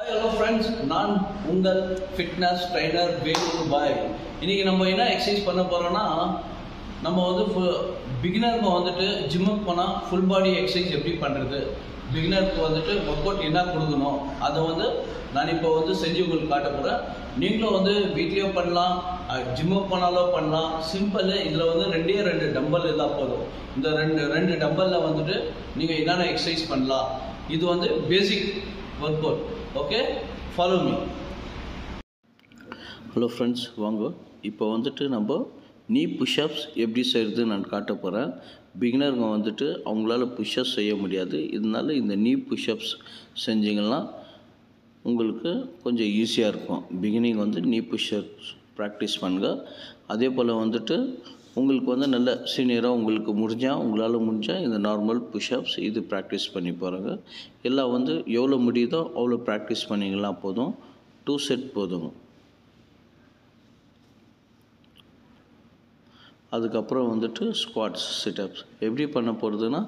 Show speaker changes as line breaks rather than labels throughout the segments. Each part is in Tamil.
Hello friends, நான் உங்கள் ஃபிட்னஸ் ட்ரைனர் வேலூர் பாய். இன்னைக்கு நம்ம என்ன எக்ஸசைஸ் பண்ண போறோம்னா, நம்ம வந்து பிகினருக்கு வந்துட்டு ஜிம்முக்கு போனால் ஃபுல் பாடி எக்ஸசைஸ் எப்படி பண்ணுறது, பிகினருக்கு வந்துட்டு ஒர்க் அவுட் என்ன கொடுக்கணும், அதை வந்து நான் இப்போ வந்து செஞ்சு உங்களுக்கு காட்ட போகிறேன். நீங்களும் வந்து வீட்லேயோ பண்ணலாம், ஜிம்முக்கு போனாலும் பண்ணலாம். சிம்பிள். இதில் வந்து ரெண்டு டம்பல் இருந்தால் போதும். இந்த ரெண்டு டம்பலில் வந்துட்டு நீங்கள் என்னென்ன எக்ஸசைஸ் பண்ணலாம். இது வந்து basic work out. Okay, follow me.
Hello friends, வாங்க. இப்போ வந்துட்டு நம்ம நீ புஷ்அப்ஸ் எப்படி செய்கிறது நான் காட்ட போகிறேன். பிகினருங்க வந்துட்டு அவங்களால புஷ்அப்ஸ் செய்ய முடியாது. இதனால இந்த நீ புஷ்அப்ஸ் செஞ்சிங்கன்னா உங்களுக்கு கொஞ்சம் ஈஸியாக இருக்கும். பிகினிங் வந்து நீ புஷ்அப்ஸ் ப்ராக்டிஸ் பண்ணுங்க. அதே போல் வந்துட்டு உங்களுக்கு வந்து நல்ல சீனியராக உங்களுக்கு உங்களால் முடிஞ்சால் இந்த நார்மல் புஷ்அப்ஸ் இது ப்ராக்டிஸ் பண்ணி போகிறாங்க. எல்லாம் வந்து எவ்வளோ முடியுதோ அவ்வளோ ப்ராக்டிஸ் பண்ணிங்கன்னா போதும். 2 செட் போதுங்க. அதுக்கப்புறம் வந்துட்டு ஸ்குவாட்ஸ், சிட்டப்ஸ் எப்படி பண்ண போகிறதுனா,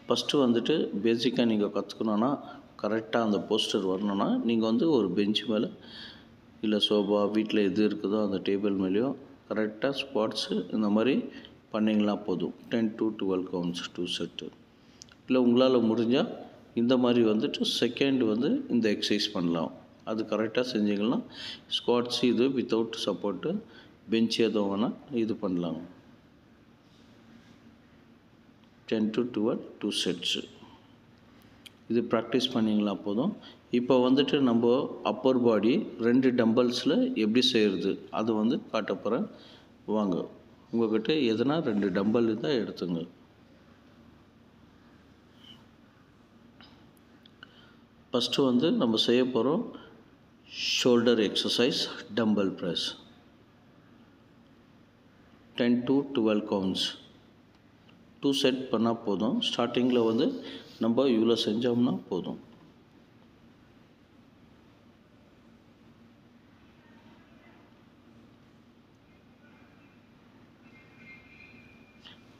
ஃபஸ்ட்டு வந்துட்டு பேசிக்காக நீங்கள் கற்றுக்கணுன்னா, கரெக்டாக அந்த போஸ்டர் வரணுன்னா, நீங்கள் வந்து ஒரு பெஞ்ச் மேலே இல்லை சோஃபா வீட்டில் எது இருக்குதோ அந்த டேபிள் மேலேயோ கரெக்டாக ஸ்குவாட்ஸு இந்த மாதிரி பண்ணிங்கன்னா போதும். 10 to 12 கவுண்ட்ஸ் 2 செட்டு. இல்லை உங்களால் முடிஞ்சால் இந்த மாதிரி வந்துட்டு செகண்ட் வந்து இந்த எக்ஸசைஸ் பண்ணலாம். அது கரெக்டாக செஞ்சிங்கன்னா ஸ்குவாட்ஸ் இது வித்தவுட் சப்போர்ட்டு பெஞ்ச் எதோ வேணால் இது பண்ணலாங்க. 10 to 12 2 செட்ஸு இது ப்ராக்டிஸ் பண்ணிங்களா போதும். இப்போ வந்துட்டு நம்ம அப்பர் பாடி 2 டம்பல்ஸில் எப்படி செய்கிறது அது வந்து காட்ட போகிறேன். வாங்க, உங்கள்கிட்ட எதுனா 2 டம்பல் தான் எடுத்துங்க. ஃபஸ்ட்டு வந்து நம்ம செய்ய போகிறோம் shoulder exercise, dumbbell press. 10 to 12 counts 2 set பண்ணால் போதும். ஸ்டார்டிங்கில் வந்து நம்ம இவ்வளோ செஞ்சோம்னா போதும்.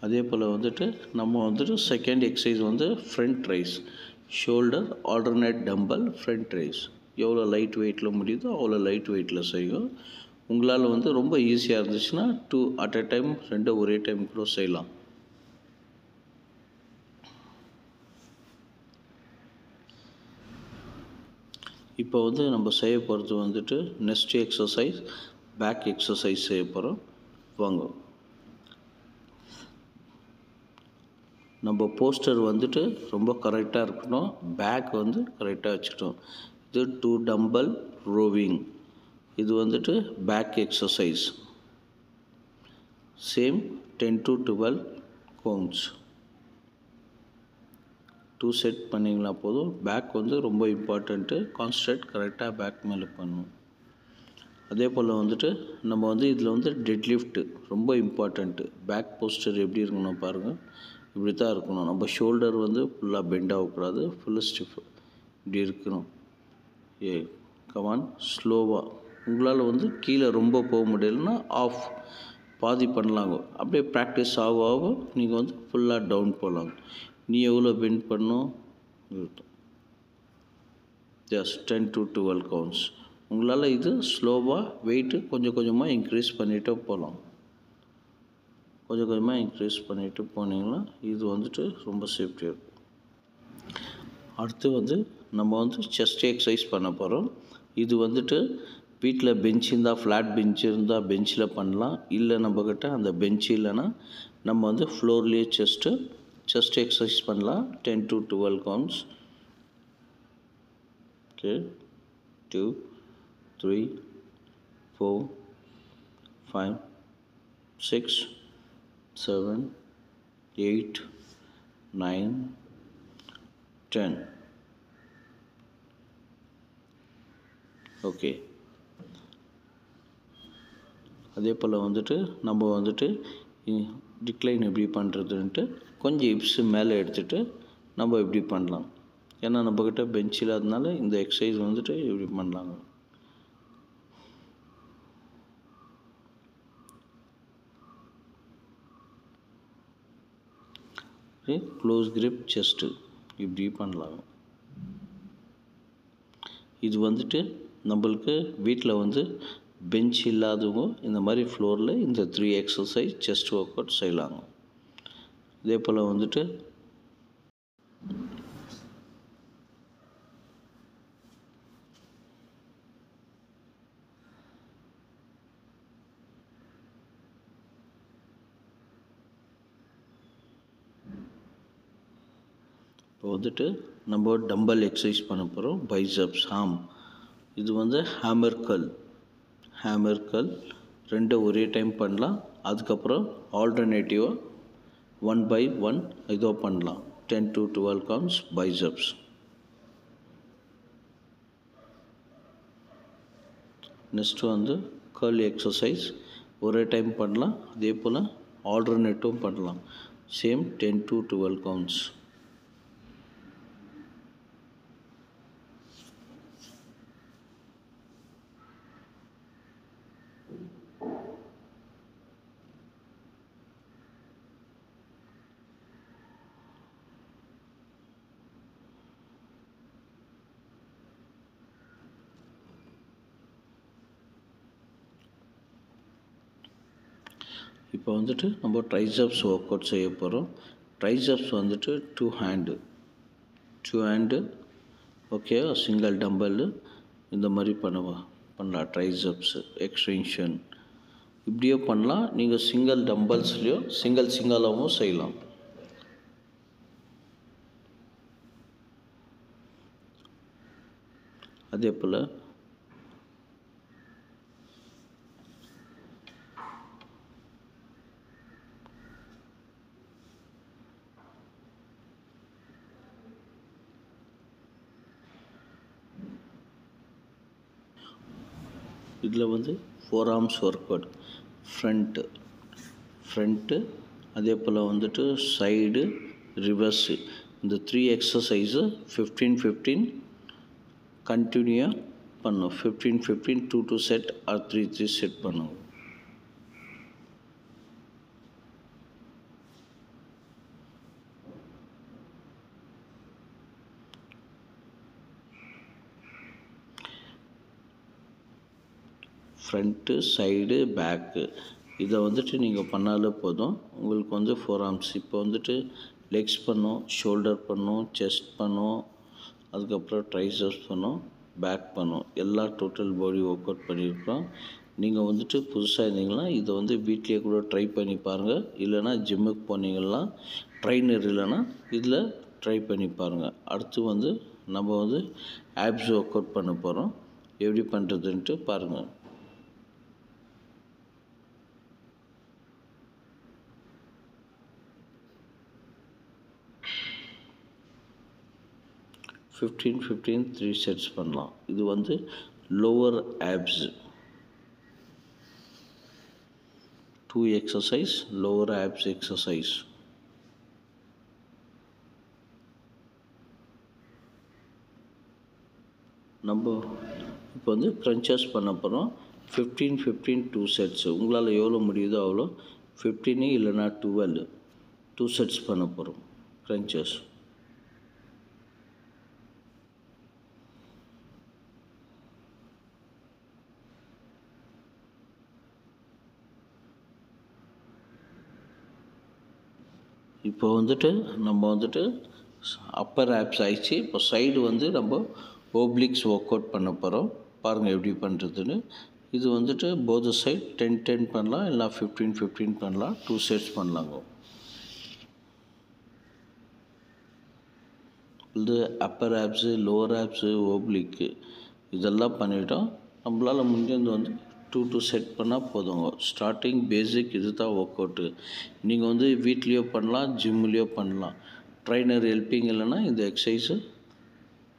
அதே போல் வந்துட்டு நம்ம வந்துட்டு செகண்ட் எக்ஸசைஸ் வந்து front rice, shoulder alternate dumbbell front rice. எவ்வளோ லைட் வெயிட்டில் முடியுதோ அவ்வளோ லைட் வெயிட்டில் செய்யும். உங்களால் வந்து ரொம்ப ஈஸியாக இருந்துச்சுன்னா 2 at a டைம் 2 ஒரே டைம் கூட செய்யலாம். இப்போ வந்து நம்ம செய்ய போகிறது வந்துட்டு நெக்ஸ்ட் எக்ஸசைஸ் பேக் எக்ஸசைஸ் செய்ய போகிறோம். வாங்க, நம்ம போஸ்டர் வந்துட்டு ரொம்ப கரெக்டாக இருக்கணும். பேக் வந்து கரெக்டாக வச்சுக்கணும். இது 2 டம்பல் ரோவிங். இது வந்துட்டு back exercise. Same 10 to 12 counts 2 set பண்ணிங்கன்னா போதும். பேக் வந்து ரொம்ப இம்பார்ட்டண்ட்டு. கான்சன்ட்ரேட் கரெக்டாக பேக் மேலே பண்ணணும். அதே போல் வந்துட்டு நம்ம வந்து இதில் வந்து டெட் லிஃப்ட்டு ரொம்ப இம்பார்ட்டண்ட்டு. பேக் போஸ்டர் எப்படி இருக்கணும் பாருங்கள். இப்படி தான் இருக்கணும். நம்ம ஷோல்டர் வந்து ஃபுல்லாக பெண்ட் ஆகக்கூடாது, ஃபுல்லாக ஸ்டிஃப் இப்படி இருக்கணும். கமான், ஸ்லோவாக. உங்களால் வந்து கீழே ரொம்ப போக முடியலன்னா ஆஃப் பாதி பண்ணலாங்க. அப்படியே ப்ராக்டிஸ் ஆக நீங்கள் வந்து ஃபுல்லாக டவுன் போகலாங்க. நீ எவ்வளோ பெண்ட் பண்ணணும், ஜஸ்ட் 10 to 12 கவுண்ட்ஸ். உங்களால் இது ஸ்லோவாக வெயிட்டு கொஞ்சம் கொஞ்சமாக இன்க்ரீஸ் பண்ணிகிட்டே போகலாம். கொஞ்சம் கொஞ்சமாக இன்க்ரீஸ் பண்ணிட்டு போனீங்கன்னா இது வந்துட்டு ரொம்ப சேஃப்டியாக இருக்கும். அடுத்து வந்து நம்ம வந்து செஸ்ட் எக்ஸசைஸ் பண்ண போகிறோம். இது வந்துட்டு வீட்டில் பெஞ்ச் இருந்தால், ஃப்ளாட் பெஞ்ச் இருந்தால் பெஞ்சில் பண்ணலாம். இல்லை நம்மக்கிட்ட அந்த பெஞ்ச் இல்லைன்னா நம்ம வந்து ஃப்ளோர்லேயே செஸ்ட் எக்ஸசைஸ் பண்ணலாம். 10 to 12 கவுண்ட்ஸ். ஓகே, 2 3 4 5 6 7 8 9 10. ஓகே, அதே போல் வந்துட்டு நம்ம வந்துட்டு டிக்ளைன் எப்படி பண்ணுறதுன்ட்டு கொஞ்சம் ஹிப்ஸு மேலே எடுத்துகிட்டு நம்ம இப்படி பண்ணலாம். ஏன்னா நம்மக்கிட்ட பெஞ்ச் இல்லாததுனால இந்த எக்ஸசைஸ் வந்துட்டு இப்படி பண்ணலாங்க. க்ளோஸ் கிரிப் செஸ்ட்டு இப்படி பண்ணலாம். இது வந்துட்டு நம்மளுக்கு வீட்டில் வந்து பெஞ்ச் இல்லாதவங்க இந்த மாதிரி ஃப்ளோரில் இந்த 3 எக்ஸசைஸ் செஸ்ட் ஒர்க் அவுட் செய்யலாங்க. இதே போல் வந்துட்டு இப்போ வந்துட்டு நம்ம டம்பல் எக்ஸசைஸ் பண்ண போகிறோம். Biceps arm. இது வந்து ஹேமர் கல் 2 ஒரே டைம் பண்ணலாம். அதுக்கப்புறம் ஆல்டர்னேட்டிவாக 1 by 1 இதோ பண்ணலாம். 10 to 12 counts பைசப்ஸ். நெக்ஸ்ட்டு வந்து கர்ல் எக்ஸசைஸ் ஒரே டைம் பண்ணலாம். அதே போல் ஆல்டர்னேட்டிவும் பண்ணலாம். Same 10 to 12 counts. இப்போ வந்துட்டு நம்ம ட்ரைசப்ஸ் ஒர்க் அவுட் செய்ய போகிறோம். ட்ரைசப்ஸ் வந்துட்டு 2 ஹேண்டு ஓகே, சிங்கிள் டம்பல் இந்த மாதிரி பண்ணலாம். ட்ரைசப்ஸ் எக்ஸ்டென்ஷன் இப்படியோ பண்ணலாம். நீங்கள் சிங்கிள் டம்பல்ஸ்லேயோ சிங்கிளாகவும் செய்யலாம். அதே போல் இதில் வந்து 4 arms ஒர்க் அவுட். ஃப்ரண்ட்டு அதே போல் வந்துட்டு சைடு, ரிவர்ஸு இந்த 3 எக்ஸசைஸு 15 கண்டினியூவாக பண்ணும். 15 2 செட் ஆர் 3 செட் பண்ணுங்க. ஃப்ரண்ட்டு, சைடு, பேக்கு இதை வந்துட்டு நீங்கள் பண்ணாலே போதும். உங்களுக்கு வந்து 4 arms. இப்போ வந்துட்டு லெக்ஸ் பண்ணோம், ஷோல்டர் பண்ணோம், செஸ்ட் பண்ணோம், அதுக்கப்புறம் ட்ரைசப்ஸ் பண்ணோம், பேக் பண்ணோம். எல்லா டோட்டல் பாடி ஒர்க் அவுட் பண்ணியிருக்கோம். நீங்கள் வந்துட்டு புதுசாக இருந்தீங்கன்னா இதை வந்து வீட்லேயே கூட ட்ரை பண்ணி பாருங்கள். இல்லைனா ஜிம்முக்கு போனீங்கன்னா ட்ரைனர் இல்லைன்னா இதில் ட்ரை பண்ணி பாருங்கள். அடுத்து வந்து நம்ம வந்து ஆப்ஸ் ஒர்க் அவுட் பண்ண போகிறோம். எப்படி பண்ணுறதுன்ட்டு பாருங்கள். ஃபிஃப்டீன் 3 செட்ஸ் பண்ணலாம். இது வந்து lower apps 2 exercise, lower apps exercise. நம்ம இப்போ வந்து க்ரன்ச்சஸ் பண்ண போகிறோம். 15 2 செட்ஸ். உங்களால் எவ்வளோ முடியுதோ அவ்வளோ 15 இல்லைனா 12 2 செட்ஸ் பண்ண போகிறோம் க்ரன்ச்சஸ். இப்போ வந்துட்டு நம்ம வந்துட்டு அப்பர் ஆப்ஸ் ஆயிடுச்சு. இப்போ சைடு வந்து நம்ம ஓப்ளிக்ஸ் ஒர்க் அவுட் பண்ண போகிறோம். பாருங்கள் எப்படி பண்ணுறதுன்னு. இது வந்துட்டு போத் சைட் 10 பண்ணலாம், இல்லை 15 பண்ணலாம். 2 செட்ஸ் பண்ணலாங்க. இது அப்பர் ஆப்ஸு, லோவர் ஆப்ஸு, ஓப்ளிக்கு இதெல்லாம் பண்ணிட்டோம். நம்மளால் முடிஞ்சது வந்து 2 செட் பண்ணால் போதுங்க. ஸ்டார்டிங் பேசிக் இது தான் ஒர்க் அவுட்டு. நீங்கள் வந்து வீட்லேயோ பண்ணலாம், ஜிம்லேயோ பண்ணலாம். ட்ரைனர் ஹெல்ப்பிங் இல்லைன்னா இந்த எக்ஸசைஸு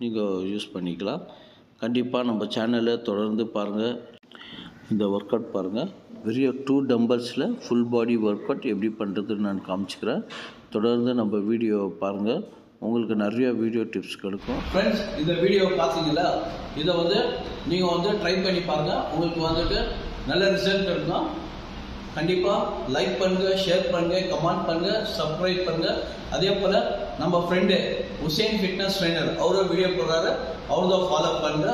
நீங்கள் யூஸ் பண்ணிக்கலாம். கண்டிப்பாக நம்ம சேனலை தொடர்ந்து பாருங்கள். இந்த ஒர்க் அவுட் பாருங்கள். வெறும் 2 டம்பல்ஸில் ஃபுல் பாடி ஒர்க் அவுட் எப்படி பண்ணுறதுன்னு நான் காமிச்சிக்கிறேன். தொடர்ந்து நம்ம வீடியோவை பாருங்கள். உங்களுக்கு நிறைய வீடியோ டிப்ஸ் கிடைக்கும்.
ஃப்ரெண்ட்ஸ், இந்த வீடியோ பார்த்தீங்களா? இதை வந்து நீங்கள் வந்து ட்ரை பண்ணி பாருங்கள். உங்களுக்கு வந்துட்டு நல்ல ரிசல்ட் இருக்கும். கண்டிப்பாக லைக் பண்ணுங்க, ஷேர் பண்ணுங்க, கமெண்ட் பண்ணுங்க, சப்ஸ்கிரைப் பண்ணுங்க. அதே போல் நம்ம ஃப்ரெண்டு உசேன் ஃபிட்னஸ் ட்ரைனர் அவரோட வீடியோ போடுறாரு, அவர்தான் ஃபாலோ பண்ணுங்க.